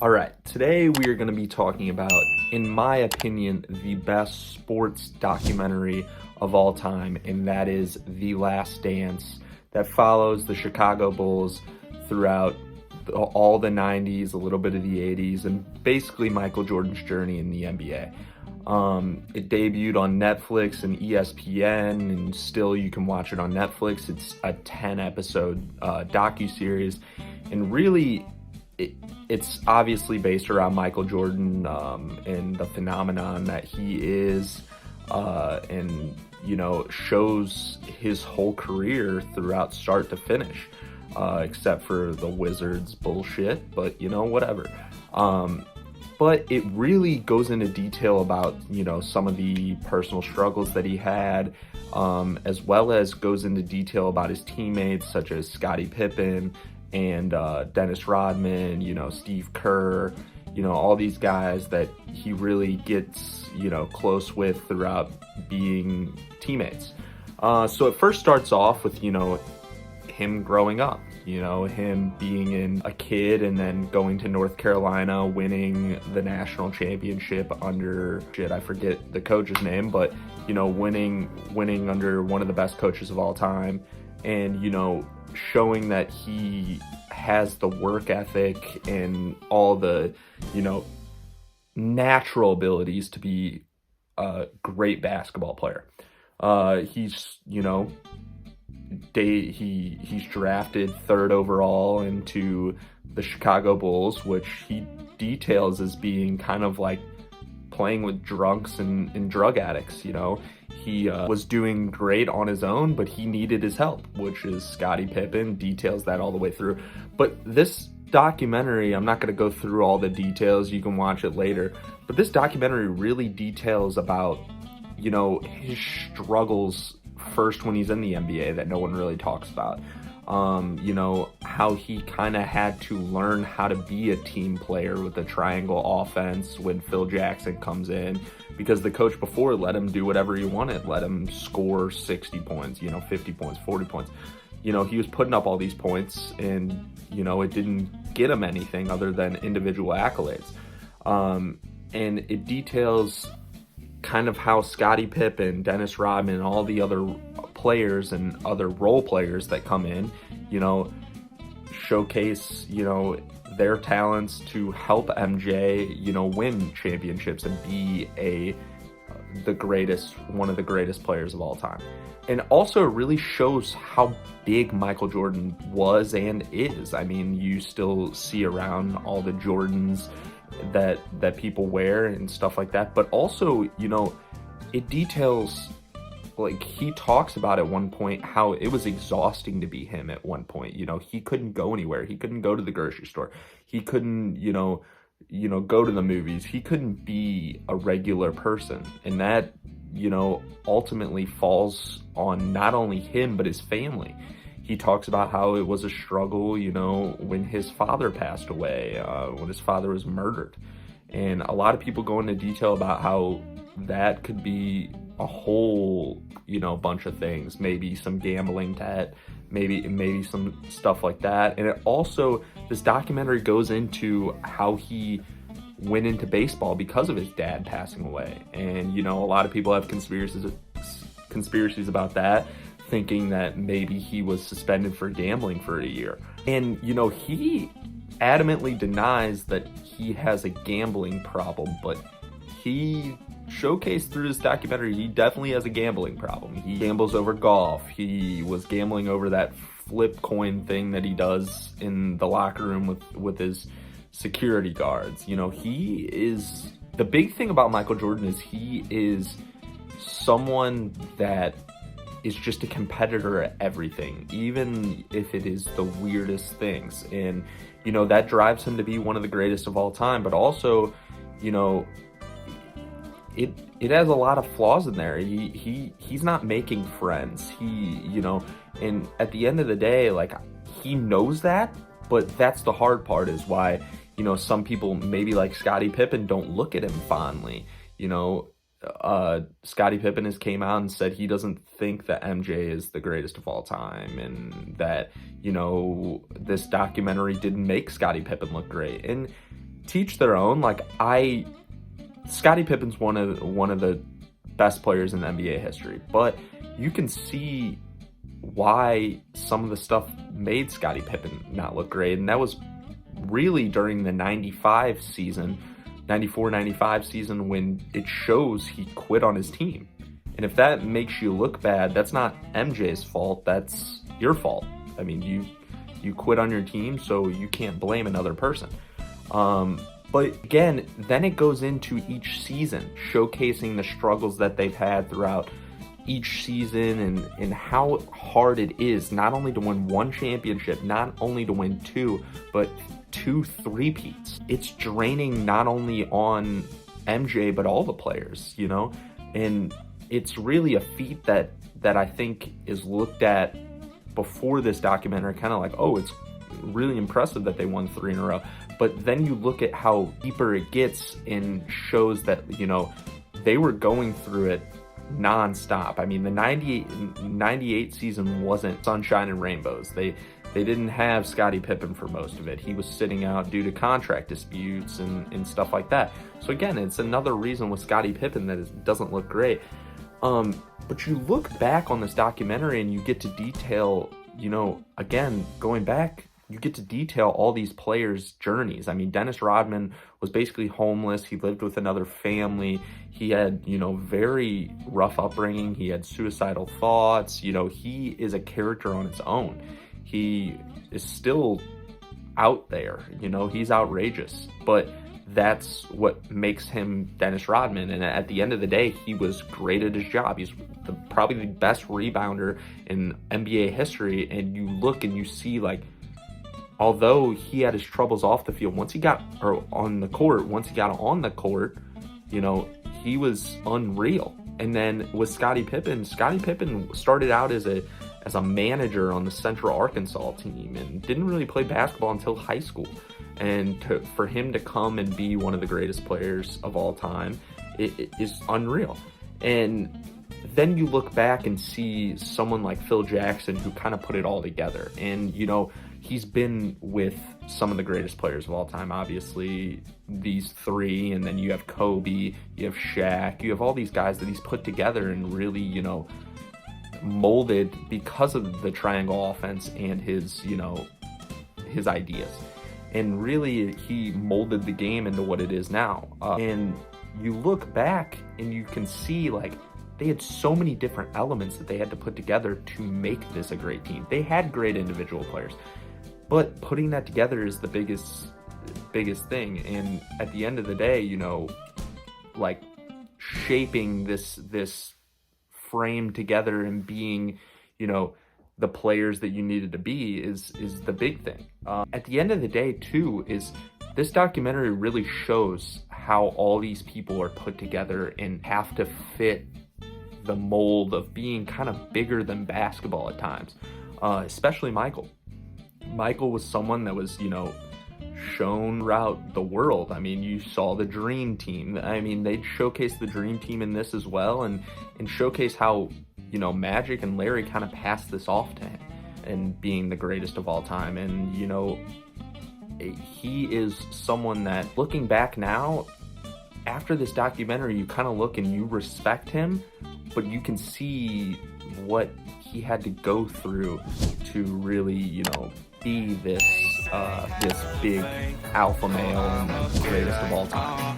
All right, today we are going to be talking about, in my opinion, the best sports documentary of all time, and that is The Last Dance, that follows the Chicago Bulls throughout all the 90s, a little bit of the 80s, and basically Michael Jordan's journey in the NBA. It debuted on Netflix and ESPN, and still you can watch it on Netflix. It's a 10-episode docuseries, and really it's obviously based around Michael Jordan and the phenomenon that he is, and shows his whole career throughout start to finish, except for the Wizards bullshit, but whatever. But it really goes into detail about, some of the personal struggles that he had, as well as goes into detail about his teammates, such as Scottie Pippen and Dennis Rodman, Steve Kerr, all these guys that he really gets, close with throughout being teammates. So it first starts off with, him growing up, him being a kid and then going to North Carolina, winning the national championship under, I forget the coach's name, but, winning under one of the best coaches of all time, and, showing that he has the work ethic and all the, natural abilities to be a great basketball player. He's drafted third overall into the Chicago Bulls, which he details as being kind of like playing with drunks and drug addicts. He was doing great on his own, but he needed his help, which is Scottie Pippen details that all the way through. But this documentary, I'm not going to go through all the details, you can watch it later, but this documentary really details about, his struggles first when he's in the NBA that no one really talks about. How he kind of had to learn how to be a team player with a triangle offense when Phil Jackson comes in, because the coach before let him do whatever he wanted, let him score 60 points, 50 points, 40 points. He was putting up all these points and, it didn't get him anything other than individual accolades. And it details kind of how Scottie Pippen, Dennis Rodman, and all the other players and other role players that come in, showcase, their talents to help MJ, win championships and be one of the greatest players of all time. And also it really shows how big Michael Jordan was and is. I mean, you still see around all the Jordans that people wear and stuff like that, but also, it details, like, he talks about at one point how it was exhausting to be him at one point. He couldn't go anywhere. He couldn't go to the grocery store. He couldn't, go to the movies. He couldn't be a regular person. And that, ultimately falls on not only him, but his family. He talks about how it was a struggle, when his father passed away, when his father was murdered. And a lot of people go into detail about how that could be a whole, bunch of things, maybe some gambling debt, maybe some stuff like that. And it also, this documentary goes into how he went into baseball because of his dad passing away. And, a lot of people have conspiracies about that, thinking that maybe he was suspended for gambling for a year. And, he adamantly denies that he has a gambling problem, but he showcased through this documentary he definitely has a gambling problem. He gambles over golf. He was gambling over that flip coin thing that he does in the locker room with his security guards. He is, the big thing about Michael Jordan is he is someone that is just a competitor at everything, even if it is the weirdest things. And, that drives him to be one of the greatest of all time, but also, it has a lot of flaws in there. He's not making friends. And at the end of the day, like, he knows that, but that's the hard part, is why, some people, maybe like Scottie Pippen, don't look at him fondly. Scottie Pippen has came out and said he doesn't think that MJ is the greatest of all time, and that, this documentary didn't make Scottie Pippen look great. And teach their own. Like, Scottie Pippen's one of the best players in NBA history, but you can see why some of the stuff made Scottie Pippen not look great, and that was really during the 95 season, 94-95 season, when it shows he quit on his team. And if that makes you look bad, that's not MJ's fault, that's your fault. I mean, you quit on your team, so you can't blame another person. But again, then it goes into each season, showcasing the struggles that they've had throughout each season, and how hard it is not only to win one championship, not only to win two, but 2 3-peats. It's draining not only on MJ, but all the players, you know? And it's really a feat that I think is looked at before this documentary, kind of like, oh, it's really impressive that they won 3 in a row. But then you look at how deeper it gets and shows that, you know, they were going through it nonstop. I mean, the 98 season wasn't sunshine and rainbows. They didn't have Scottie Pippen for most of it. He was sitting out due to contract disputes and stuff like that. So again, it's another reason with Scottie Pippen that it doesn't look great. But you look back on this documentary and you get to detail, you know, again, going back, you get to detail all these players' journeys. I mean, Dennis Rodman was basically homeless. He lived with another family. He had, you know, very rough upbringing. He had suicidal thoughts. You know, he is a character on its own. He is still out there, you know, he's outrageous, but that's what makes him Dennis Rodman. And at the end of the day, he was great at his job. He's probably the best rebounder in NBA history. And you look and you see, like, although he had his troubles off the field, once he got on the court, you know, he was unreal. And then with Scottie Pippen started out as a manager on the Central Arkansas team and didn't really play basketball until high school. And for him to come and be one of the greatest players of all time, it is unreal. And then you look back and see someone like Phil Jackson, who kind of put it all together. And, you know, he's been with some of the greatest players of all time, obviously these 3, and then you have Kobe, you have Shaq, you have all these guys that he's put together and really, you know, molded because of the triangle offense and his, you know, his ideas. And really, he molded the game into what it is now. And you look back and you can see, like, they had so many different elements that they had to put together to make this a great team. They had great individual players, but putting that together is the biggest thing. And at the end of the day, you know, like, shaping this frame together and being, you know, the players that you needed to be is the big thing. At the end of the day, too, is this documentary really shows how all these people are put together and have to fit the mold of being kind of bigger than basketball at times, especially Michael. Michael was someone that was, you know, shown throughout the world. I mean, you saw the Dream Team. I mean, they showcased the Dream Team in this as well, and showcase how, you know, Magic and Larry kind of passed this off to him and being the greatest of all time. And, you know, he is someone that, looking back now, after this documentary, you kind of look and you respect him, but you can see what he had to go through to really, you know, be this big alpha male and the greatest of all time.